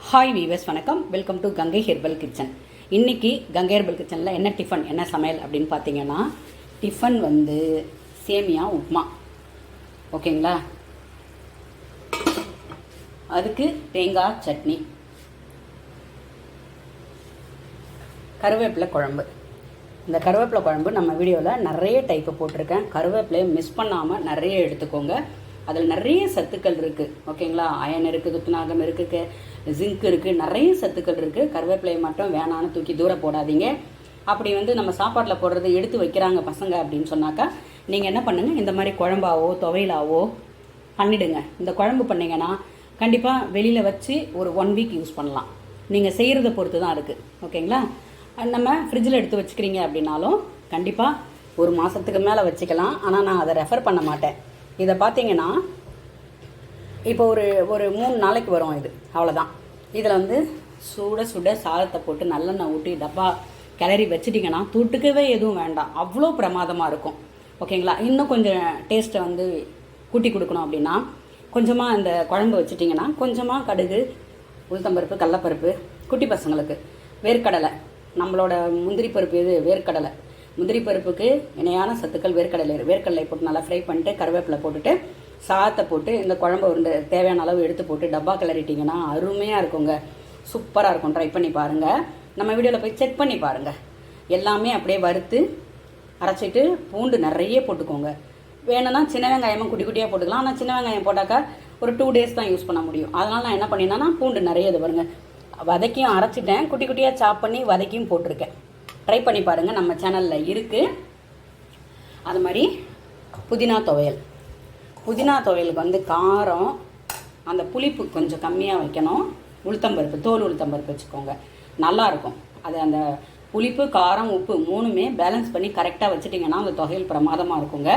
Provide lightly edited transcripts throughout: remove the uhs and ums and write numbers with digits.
Hi viewers, வணக்கம். Welcome to Gangai Herbal Kitchen. இன்றைக்கி Gangai herbal கிச்சனில் என்ன டிஃபன், என்ன சமையல் அப்படின்னு பார்த்தீங்கன்னா, டிஃபன் வந்து சேமியா உப்புமா. ஓகேங்களா? அதுக்கு தேங்காய் சட்னி, கருவேப்பிலை குழம்பு. இந்த கருவேப்பிலை குழம்பு நம்ம வீடியோவில் நிறைய டைப்பு போட்டிருக்கேன். கருவேப்பிலையை மிஸ் பண்ணாமல் நிறைய எடுத்துக்கோங்க. அதில் நிறைய சத்துக்கள் இருக்குது. ஓகேங்களா? அயன் இருக்குது, துத்தநாகம் இருக்குது, ஜிங்க் இருக்குது, நிறைய சத்துக்கள் இருக்குது. கருவேப்பிலையை மட்டும் வேணான்னு தூக்கி தூரம் போடாதீங்க. அப்படி நம்ம சாப்பாட்டில் போடுறது எடுத்து வைக்கிறாங்க பசங்க அப்படின்னு சொன்னாக்கா, நீங்கள் என்ன பண்ணுங்கள், இந்த மாதிரி குழம்பாவோ துவையலாவோ பண்ணிவிடுங்க. இந்த குழம்பு பண்ணிங்கன்னா கண்டிப்பாக வெளியில் வச்சு ஒரு 1 வீக் யூஸ் பண்ணலாம். நீங்கள் செய்கிறத பொறுத்து தான் இருக்குது. ஓகேங்களா? நம்ம ஃப்ரிட்ஜில் எடுத்து வச்சுக்கிறீங்க அப்படின்னாலும் கண்டிப்பாக ஒரு மாதத்துக்கு மேலே வச்சுக்கலாம். ஆனால் நான் அதை ரெஃபர் பண்ண மாட்டேன். இதை பார்த்தீங்கன்னா இப்போ ஒரு 3 நாளைக்கு வரும் இது, அவ்வளோதான். இதில் சுட சாதத்தை போட்டு நல்லெண்ணெய் ஊட்டி டப்பா கிளறி வச்சுட்டிங்கன்னா தொட்டுக்கவே எதுவும் வேண்டாம், அவ்வளோ பிரமாதமாக இருக்கும். ஓகேங்களா? இன்னும் கொஞ்சம் டேஸ்ட்டை கூட்டி கொடுக்கணும் அப்படின்னா கொஞ்சமாக இந்த குழம்பு வச்சுட்டிங்கன்னா கொஞ்சமாக கடுகு, உளுத்தம்பருப்பு, கடலப்பருப்பு, குட்டி பசங்களுக்கு வேர்க்கடலை, நம்மளோட முந்திரி பருப்பு இது வேர்க்கடலை, முந்திரி பருப்புக்கு இணையான சத்துக்கள் வேர்க்கடலை போட்டு நல்லா ஃப்ரை பண்ணிட்டு கருவேப்பிலை போட்டுட்டு சாதத்தை போட்டு இந்த குழம்பு தேவையான அளவு எடுத்து போட்டு டப்பா கிளறிட்டிங்கன்னா அருமையாக இருக்குங்க. சூப்பராக இருக்கும். ட்ரை பண்ணி பாருங்கள். நம்ம வீடியோவில் போய் செக் பண்ணி பாருங்கள். எல்லாமே அப்படியே வறுத்து அரைச்சிட்டு பூண்டு நிறைய போட்டுக்கோங்க. வேணும்னா சின்ன வெங்காயமாக குட்டி குட்டியாக போட்டுக்கலாம். ஆனால் சின்ன வெங்காயம் போட்டாக்கா ஒரு 2 டேஸ் தான் யூஸ் பண்ண முடியும். அதனால் நான் என்ன பண்ணினேன்னா பூண்டு நிறைய இது பாருங்க வதக்கியும் அரைச்சிட்டேன், குட்டி குட்டியாக சாப் பண்ணி வதக்கியும் போட்டிருக்கேன். ட்ரை பண்ணி பாருங்கள், நம்ம சேனலில் இருக்குது. அது மாதிரி புதினா துவையலுக்கு காரம், அந்த புளிப்பு கொஞ்சம் கம்மியாக வைக்கணும். தோல் உளுத்தம்பருப்பு வச்சுக்கோங்க, நல்லாயிருக்கும். அது அந்த புளிப்பு, காரம், உப்பு 3மே பேலன்ஸ் பண்ணி கரெக்டாக வச்சுட்டிங்கன்னா அந்த துவையல் பிரமாதமாக இருக்குங்க.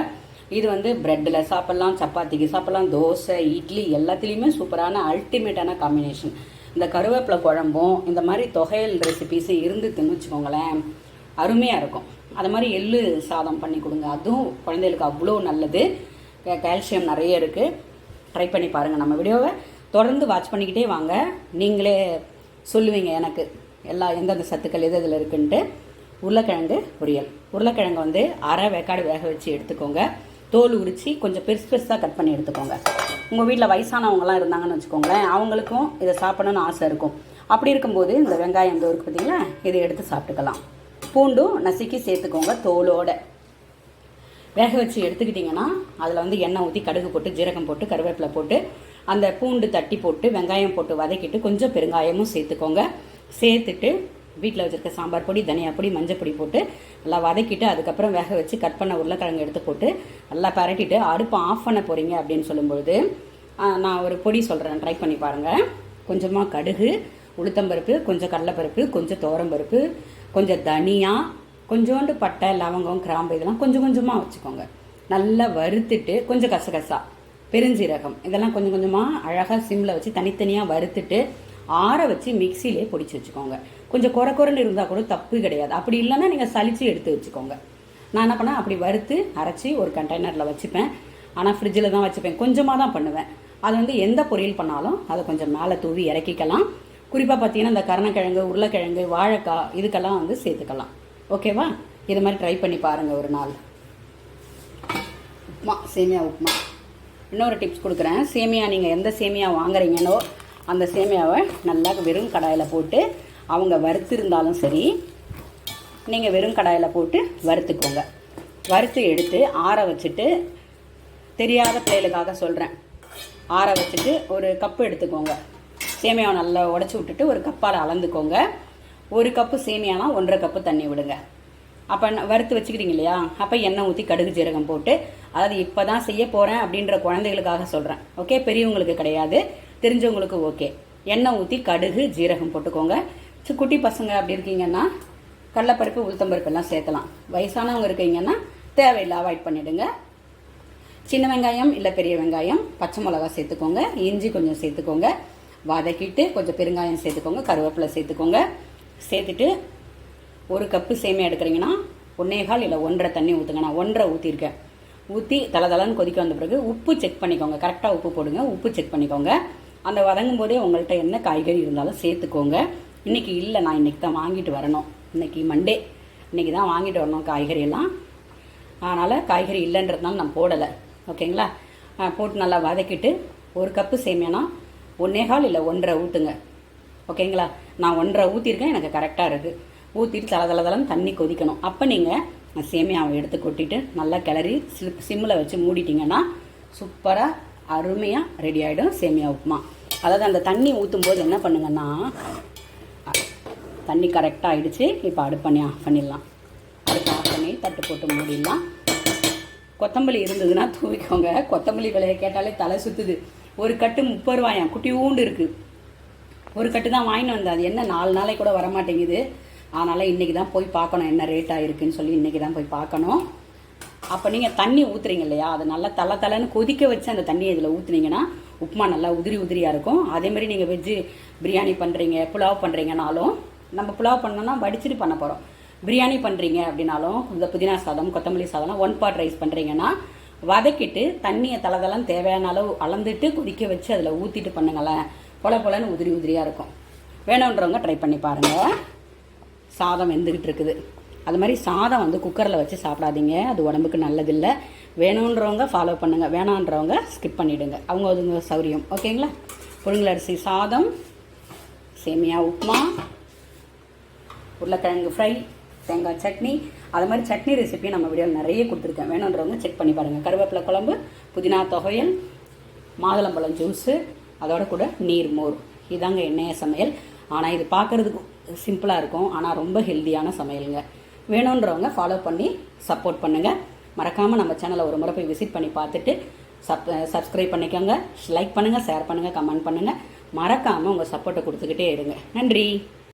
இது ப்ரெட்டில் சாப்பிட்லாம், சப்பாத்திக்கு சாப்பிட்லாம், தோசை, இட்லி எல்லாத்துலேயுமே சூப்பரான அல்டிமேட்டான காம்பினேஷன். இந்த கருவேப்பிலை குழம்பும் இந்த மாதிரி தொகையல் ரெசிபீஸும் இருந்துன்னு வச்சுக்கோங்களேன், அருமையாக இருக்கும். அது மாதிரி எள்ளு சாதம் பண்ணி கொடுங்க, அதுவும் குழந்தைகளுக்கு அவ்வளோ நல்லது. கால்சியம் நிறைய இருக்குது. ட்ரை பண்ணி பாருங்கள். நம்ம வீடியோவை தொடர்ந்து வாட்ச் பண்ணிக்கிட்டே வாங்க. நீங்களே சொல்லுவீங்க எனக்கு எந்தெந்த சத்துக்கள் எது இதில் இருக்குன்ட்டு. உருளைக்கிழங்கு பொரியல். உருளைக்கிழங்கு அரை வேக்காடு வேக வச்சு எடுத்துக்கோங்க. தோல் உரித்து கொஞ்சம் பெருசாக கட் பண்ணி எடுத்துக்கோங்க. உங்கள் வீட்டில் வயசானவங்களாம் இருந்தாங்கன்னு வச்சுக்கோங்களேன், அவங்களுக்கும் இதை சாப்பிடணும்னு ஆசை இருக்கும். அப்படி இருக்கும்போது இந்த வெங்காயம் இருக்குது பார்த்தீங்களா, இதை எடுத்து சாப்பிட்டுக்கலாம். பூண்டும் நசுக்கி சேர்த்துக்கோங்க தோலோடு. வேக வச்சு எடுத்துக்கிட்டிங்கன்னா அதில் எண்ணெய் ஊற்றி கடுகு போட்டு ஜீரகம் போட்டு கருவேப்பிலை போட்டு அந்த பூண்டு தட்டி போட்டு வெங்காயம் போட்டு வதக்கிட்டு கொஞ்சம் பெருங்காயமும் சேர்த்துக்கோங்க. சேர்த்துட்டு வீட்டில் வச்சுருக்க சாம்பார் பொடி, தனியா பொடி, மஞ்சள் பொடி போட்டு நல்லா வதக்கிட்டு அதுக்கப்புறம் வேக வச்சு கட் பண்ண உருளைக்கிழங்கு எடுத்து போட்டு நல்லா பரட்டிட்டு அடுப்பை ஆஃப் பண்ண போகிறீங்க அப்படின்னு சொல்லும்போது நான் ஒரு பொடி சொல்கிறேன், ட்ரை பண்ணி பாருங்கள். கொஞ்சமாக கடுகு, உளுத்தம்பருப்பு, கொஞ்சம் கடலைப்பருப்பு, கொஞ்சம் துவரம்பருப்பு, கொஞ்சம் தனியா, கொஞ்சோண்டு பட்டை, லவங்கம், கிராம்பு இதெல்லாம் கொஞ்சம் கொஞ்சமாக வச்சுக்கோங்க. நல்லா வறுத்துட்டு கொஞ்சம் கசகசா, பெருஞ்சீரகம் இதெல்லாம் கொஞ்சம் கொஞ்சமாக அழகாக சிம்மில் வச்சு தனித்தனியாக வறுத்துட்டு ஆற வச்சு மிக்சியிலே பொடிச்சு வச்சுக்கோங்க. கொஞ்சம் குறைன்னு இருந்தால் கூட தப்பு கிடையாது. அப்படி இல்லைன்னா நீங்கள் சலிச்சு எடுத்து வச்சுக்கோங்க. நான் என்ன பண்ணேன், அப்படி வறுத்து அரைச்சி ஒரு கண்டெய்னரில் வச்சுப்பேன். ஆனால் ஃப்ரிட்ஜில் தான் வச்சுப்பேன், கொஞ்சமாக தான் பண்ணுவேன். அது எந்த பொரியல் பண்ணாலும் அதை கொஞ்சம் மேலே தூவி இறக்கிக்கலாம். குறிப்பாக பார்த்தீங்கன்னா இந்த கருணக்கிழங்கு, உருளைக்கிழங்கு, வாழைக்காய் இதுக்கெல்லாம் சேர்த்துக்கலாம். ஓகேவா? இது மாதிரி ட்ரை பண்ணி பாருங்கள் ஒரு நாள். உப்புமா, சேமியா உப்புமா. இன்னொரு டிப்ஸ் கொடுக்குறேன். சேமியா நீங்கள் எந்த சேமியா வாங்குறீங்கன்னோ அந்த சேமியாவை நல்லா வெறும் கடாயில் போட்டு, அவங்க வறுத்திருந்தாலும் சரி, நீங்கள் வெறும் கடாயில் போட்டு வறுத்துக்கோங்க. வறுத்து எடுத்து ஆற வச்சுட்டு, தெரியாத பிள்ளைகளுக்காக சொல்கிறேன், ஆற வச்சுட்டு ஒரு கப்பு எடுத்துக்கோங்க. சேமியாவை நல்லா உடச்சி விட்டுட்டு ஒரு கப்பால் அளந்துக்கோங்க. 1 கப்பு சேமியானா 1.5 கப்பு தண்ணி விடுங்க. அப்போ வறுத்து வச்சுக்கிறீங்க இல்லையா, அப்போ எண்ணெய் ஊற்றி கடுகு ஜீரகம் போட்டு, அதாவது இப்போ தான் செய்ய போகிறேன் அப்படின்ற குழந்தைகளுக்காக சொல்கிறேன். ஓகே? பெரியவங்களுக்கு கிடையாது, தெரிஞ்சவங்களுக்கு ஓகே. எண்ணெய் ஊற்றி கடுகு ஜீரகம் போட்டுக்கோங்க. குட்டி பசங்க அப்படி இருக்கீங்கன்னா கடலைப்பருப்பு, உளுத்தம்பருப்பு எல்லாம் சேர்க்கலாம். வயசானவங்க இருக்கீங்கன்னா தேவையில்லை, அவாய்ட் பண்ணிவிடுங்க. சின்ன வெங்காயம் இல்லை பெரிய வெங்காயம், பச்சை மிளகா சேர்த்துக்கோங்க, இஞ்சி கொஞ்சம் சேர்த்துக்கோங்க. வதக்கிட்டு கொஞ்சம் பெருங்காயம் சேர்த்துக்கோங்க, கருவேப்பிலை சேர்த்துக்கோங்க. சேர்த்துட்டு 1 கப்பு சேமியா எடுக்கிறீங்கன்னா 1.25 இல்லை 1.5 தண்ணி ஊற்றுங்க. நான் 1.5 ஊற்றிருக்கேன். ஊற்றி தளன்னு கொதிக்க வந்த பிறகு உப்பு செக் பண்ணிக்கோங்க. கரெக்டாக உப்பு போடுங்க. உப்பு செக் பண்ணிக்கோங்க. அந்த வதங்கும் போதே உங்கள்கிட்ட என்ன காய்கறி இருந்தாலும் சேர்த்துக்கோங்க. இன்றைக்கி இல்லை, நான் இன்றைக்கி தான் வாங்கிட்டு வரணும். இன்றைக்கி மண்டே, இன்றைக்கி தான் வாங்கிட்டு வரணும் காய்கறியெல்லாம். அதனால் காய்கறி இல்லைன்றதுனால நான் போடலை. ஓகேங்களா? போட்டு நல்லா வதக்கிட்டு 1 கப்பு சேமியானா 1.25 இல்லை 1.5 ஊற்றுங்க. ஓகேங்களா? நான் 1.5 ஊற்றிருக்கேன், எனக்கு கரெக்டாக இருக்குது. ஊற்றிட்டு தளன்னு தண்ணி கொதிக்கணும். அப்போ நீங்கள் சேமியாவை எடுத்து கொட்டிட்டு நல்லா கிளறி சிம்மில் வச்சு மூடிட்டிங்கன்னா சூப்பராக அருமையாக ரெடி ஆகிடும் சேமியா உப்புமா. அதாவது அந்த தண்ணி ஊற்றும் போது என்ன பண்ணுங்கன்னா, தண்ணி கரெக்டாக ஆகிடுச்சு. இப்போ அடுப்பண்ணி ஆஃப் பண்ணிடலாம். அடுப்பு ஆஃப் பண்ணி தட்டு போட்டு மூடிடலாம். கொத்தமல்லி இருந்ததுன்னா தூவிக்கோங்க. கொத்தமல்லி விலையை கேட்டாலே தலை சுற்றுது. ஒரு கட்டு 30 ரூபாயாம், குட்டி ஊண்டு இருக்குது. ஒரு கட்டு தான் வாங்கிட்டு வந்தேன். அது என்ன 4 நாளைக்கு கூட வரமாட்டேங்குது. அதனால் இன்றைக்கி தான் போய் பார்க்கணும் என்ன ரேட் ஆகிருக்குன்னு சொல்லி. இன்றைக்கி தான் போய் பார்க்கணும். அப்போ நீங்கள் தண்ணி ஊற்றுறீங்க இல்லையா, அது நல்லா தளன்னு கொதிக்க வச்சு அந்த தண்ணியை இதில் ஊற்றுனீங்கன்னா உப்புமா நல்லா உதிரியாக இருக்கும். அதேமாதிரி நீங்கள் வெஜ்ஜு பிரியாணி பண்ணுறீங்க, புலாவ் பண்ணுறீங்கனாலும், நம்ம புலாவ் பண்ணோன்னா வடிச்சிட்டு பண்ண போகிறோம். பிரியாணி பண்ணுறீங்க அப்படின்னாலும் இந்த புதினா சாதம், கொத்தமல்லி சாதம்லாம் 1 பாட் ரைஸ் பண்ணுறீங்கன்னா வதக்கிட்டு தண்ணியை தளன்னு தேவையான அளவு அளந்துட்டு கொதிக்க வச்சு அதில் ஊற்றிட்டு பண்ணுங்களேன். பொலன்னு உதிரியாக இருக்கும். வேணுன்றவங்க ட்ரை பண்ணி பாருங்கள். சாதம் வெந்துக்கிட்டு இருக்குது. அது மாதிரி சாதம் வந்து குக்கரில் வச்சு சாப்பிடாதீங்க, அது உடம்புக்கு நல்லதில்லை. வேணுன்றவங்க ஃபாலோ பண்ணுங்கள், வேணான்றவங்க ஸ்கிப் பண்ணிவிடுங்க. அவங்க சௌரியம். ஓகேங்களா? புழுங்கலரிசி சாதம், சேமியா உப்புமா, உருளைக்கிழங்கு ஃப்ரை, தேங்காய் சட்னி, அது மாதிரி சட்னி ரெசிபி நம்ம வீடியோவில் நிறைய கொடுத்துருக்கேன். வேணுன்றவங்க செக் பண்ணி பாருங்கள். கருவேப்பிலை குழம்பு, புதினா துவையல், மாதுளம்பழம் ஜூஸு, அதோட கூட நீர் மோர். இதாங்க எண்ணெய சமையல். ஆனால் இது பார்க்குறதுக்கு சிம்பிளாக இருக்கும், ஆனால் ரொம்ப ஹெல்த்தியான சமையலுங்க. வேணுன்றவங்க ஃபாலோ பண்ணி சப்போர்ட் பண்ணுங்கள். மறக்காமல் நம்ம சேனலை ஒரு முறை போய் விசிட் பண்ணி பார்த்துட்டு சப்ஸ்கிரைப் பண்ணிக்கோங்க. லைக் பண்ணுங்கள், ஷேர் பண்ணுங்கள், கமெண்ட் பண்ணுங்கள். மறக்காமல் உங்கள் சப்போர்ட்டை கொடுத்துக்கிட்டே இருங்க. நன்றி.